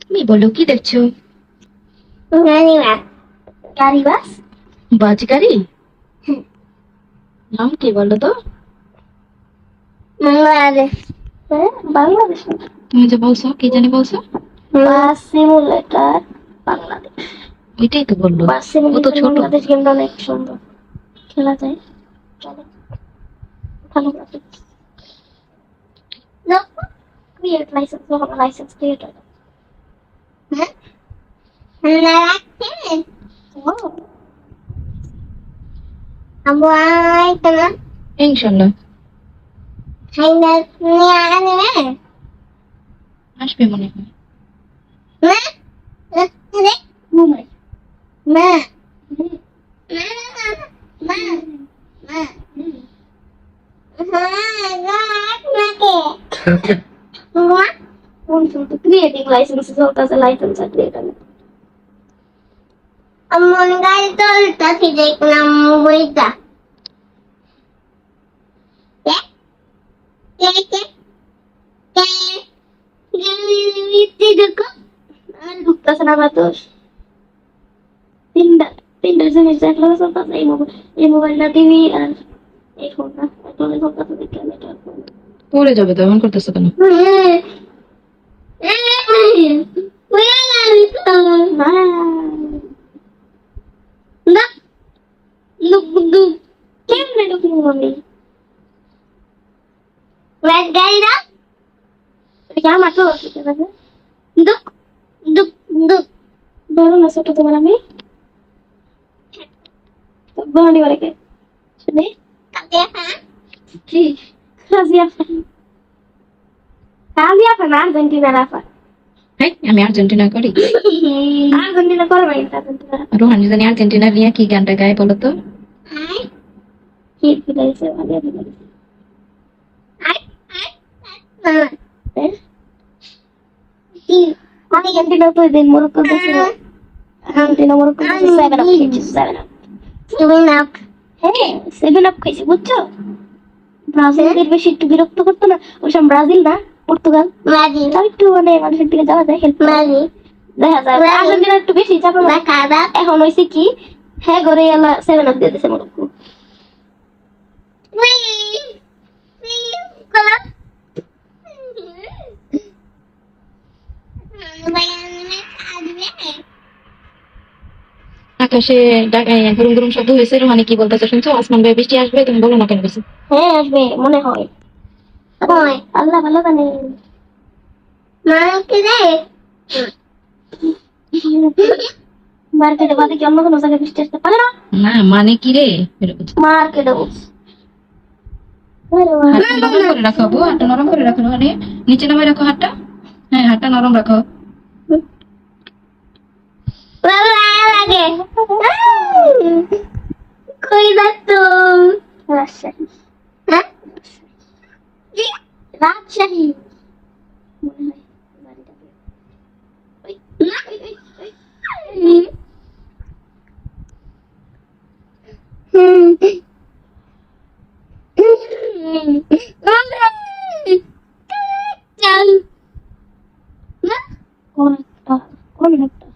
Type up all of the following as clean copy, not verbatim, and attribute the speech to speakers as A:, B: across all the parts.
A: তুমি বলো কি দেখছো?
B: গাড়ি বাস
A: বাস গাড়ি? নাম কি বলো তো?
B: বাংলাদেশ। বাংলাদেশ
A: তুমি যে বলছো কি জানি বলছো?
B: বাস সিমুলেটর বাংলাদেশ।
A: এটাই তো বললো।
B: বাস
A: ও তো
B: সিমুলেটর
A: ছোট।
B: বাংলাদেশ গেমটা অনেক সুন্দর, খেলা যায়। চলো ভালো graphics. Create licence, licence create হয়।
A: ইনশাল্লাহ আসবে মনে হয়।
B: ক্রিয়েটিং লাইসেন্স চলতেছে, লাইসেন্স ক্রিয়েট হবে। আমার গাড়ি চলতেছে, দেখলাম বইটা ঢুকতেছে না দোষ। তিনটা জিনিস দেখলো চলতেছে, এই মোবাইলটা, টিভি আর এই ফোনটা একলগে চলতেছে, দেখলাম এটা
A: পড়ে যাবে তো, এমন করতেছো কেন?
B: কেমনে ঢুকবো আমি? গাড়িটা আমার তো দুঃখ দুঃখ দুঃখ বড় না ছোট তোমার? আমি বড় বাড়িকে শুনে কি কাজিয়া ফান আর্জেন্টিনার আফা।
A: হ্যাঁ আমি আর্জেন্টিনা করি।
B: আর্জেন্টিনা করবে না, আর্জেন্টিনা
A: রোহান জানি আর্জেন্টিনা নিয়ে কি গানটা গায় বলো তো?
B: কি ফিলাইছে ভালো ফিলাইছে। আর্জেন্টিনা তো দিন মরক্কো ছিল, আর্জেন্টিনা মরক্কো 7 আপ খেয়েছে, 7 আপ 7 আপ। হ্যাঁ 7 আপ খাইছে বুঝছো। ব্রাজিলদের বেশি একটু বিরক্ত করতো না ওসব, ব্রাজিল না পর্তুগাল, ব্রাজিল তাও একটু মানে মানুষের দিকে যাওয়া যায়, হেল্প ব্রাজিল দেখা যায়। আর্জেন্টিনা একটু বেশি চাপা এখন হয়েছে কি, হ্যাঁ ঘরে এলা 7 আপ দিয়ে দিছে মরক্কো।
A: আকাশে গরম গরম শব্দ হয়েছে। রোহানি কি বলতেছে শুনছো? আসমান ভাই বৃষ্টি আসবে, তুমি বলো না কেন বেশি?
B: হ্যাঁ আসবে মনে হয়, আল্লাহ ভালো জানে। মার্কেটে বাদে কি অন্য কোনো জায়গায় বৃষ্টি আসতে পারে না?
A: না মানে কি রে?
B: মার্কেটে
A: হাতটা নরম করে রাখো বউ, হাতটা নরম করে রাখো। রোহানি নিচে নামাই রাখো হাতটা। হ্যাঁ হাতটা নরম রাখো।
B: লাগে কই যাচ্ছ? রাজশাহী। হ্যাঁ রাজশাহী মনে হয় বাড়িটা। কোন একটা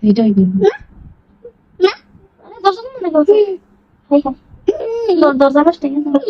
A: এটাই বলবো।
B: দরজা মনে করছে দরজা নষ্ট হয়ে গেছে।